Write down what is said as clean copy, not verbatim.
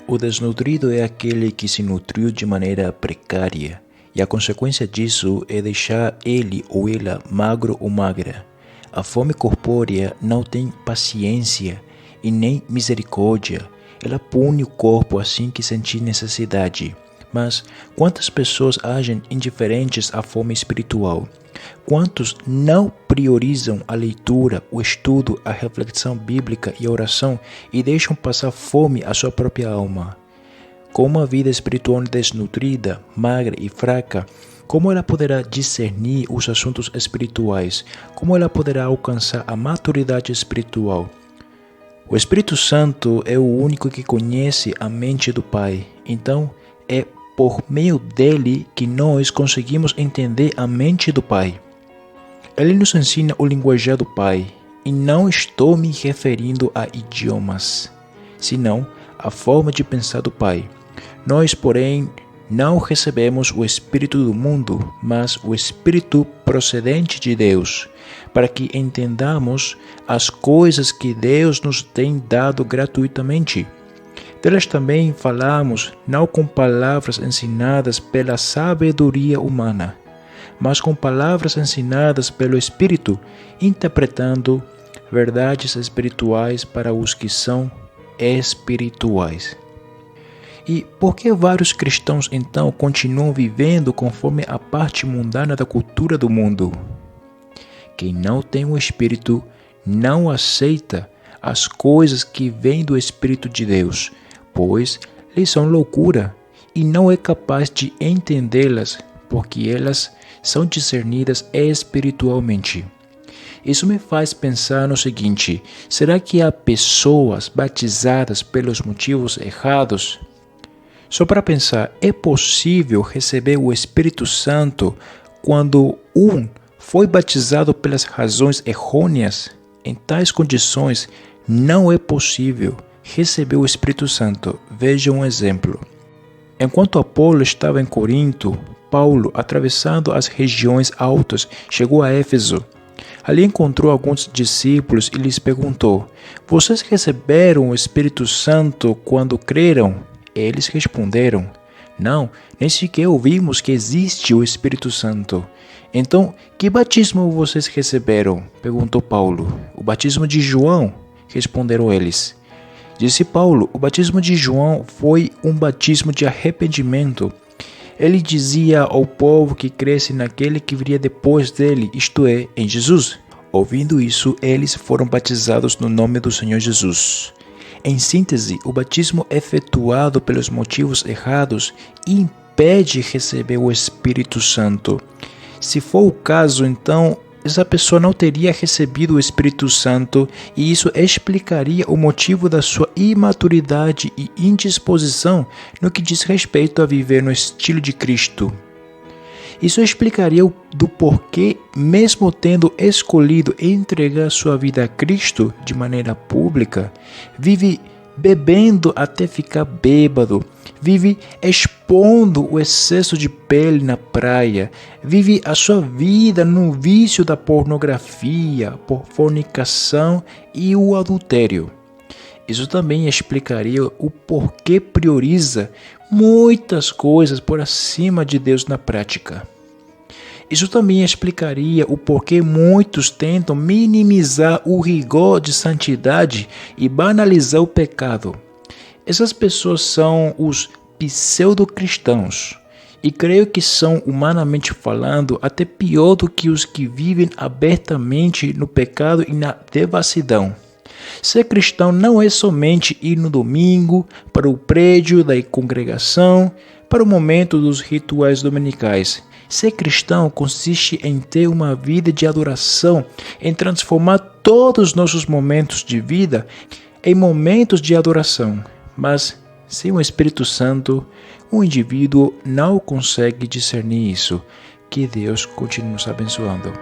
O desnutrido é aquele que se nutriu de maneira precária, e a consequência disso é deixar ele ou ela magro ou magra. A fome corpórea não tem paciência e nem misericórdia. Ela pune o corpo assim que sentir necessidade. Mas quantas pessoas agem indiferentes à fome espiritual? Quantos não priorizam a leitura, o estudo, a reflexão bíblica e a oração e deixam passar fome à sua própria alma? Com uma vida espiritual desnutrida, magra e fraca, como ela poderá discernir os assuntos espirituais? Como ela poderá alcançar a maturidade espiritual? O Espírito Santo é o único que conhece a mente do Pai. Então, é por meio dele que nós conseguimos entender a mente do Pai. Ele nos ensina o linguajar do Pai, e não estou me referindo a idiomas, senão a forma de pensar do Pai. Nós, porém, não recebemos o Espírito do mundo, mas o Espírito procedente de Deus, para que entendamos as coisas que Deus nos tem dado gratuitamente. Delas também falamos, não com palavras ensinadas pela sabedoria humana, mas com palavras ensinadas pelo Espírito, interpretando verdades espirituais para os que são espirituais. E por que vários cristãos então continuam vivendo conforme a parte mundana da cultura do mundo? Quem não tem o Espírito não aceita as coisas que vêm do Espírito de Deus, pois lhes são loucura, e não é capaz de entendê-las, porque elas são discernidas espiritualmente. Isso me faz pensar no seguinte: será que há pessoas batizadas pelos motivos errados? Só para pensar, é possível receber o Espírito Santo quando foi batizado pelas razões errôneas? Em tais condições, não é possível receber o Espírito Santo. Veja um exemplo. Enquanto Apolo estava em Corinto, Paulo, atravessando as regiões altas, chegou a Éfeso. Ali encontrou alguns discípulos e lhes perguntou: vocês receberam o Espírito Santo quando creram? Eles responderam: não, nem sequer ouvimos que existe o Espírito Santo. Então, que batismo vocês receberam? Perguntou Paulo. O batismo de João, responderam eles. Disse Paulo: o batismo de João foi um batismo de arrependimento. Ele dizia ao povo que cresce naquele que viria depois dele, isto é, em Jesus. Ouvindo isso, eles foram batizados no nome do Senhor Jesus. Em síntese, o batismo efetuado pelos motivos errados impede receber o Espírito Santo. Se for o caso, então, essa pessoa não teria recebido o Espírito Santo, e isso explicaria o motivo da sua imaturidade e indisposição no que diz respeito a viver no estilo de Cristo. Isso explicaria do porquê, mesmo tendo escolhido entregar sua vida a Cristo de maneira pública, vive bebendo até ficar bêbado, vive expondo o excesso de pele na praia, vive a sua vida no vício da pornografia, por fornicação e o adultério. Isso também explicaria o porquê prioriza muitas coisas por acima de Deus na prática. Isso também explicaria o porquê muitos tentam minimizar o rigor de santidade e banalizar o pecado. Essas pessoas são os pseudo-cristãos, e creio que são, humanamente falando, até pior do que os que vivem abertamente no pecado e na devassidão. Ser cristão não é somente ir no domingo para o prédio da congregação, para o momento dos rituais dominicais. Ser cristão consiste em ter uma vida de adoração, em transformar todos os nossos momentos de vida em momentos de adoração. Mas, sem o Espírito Santo, o indivíduo não consegue discernir isso. Que Deus continue nos abençoando.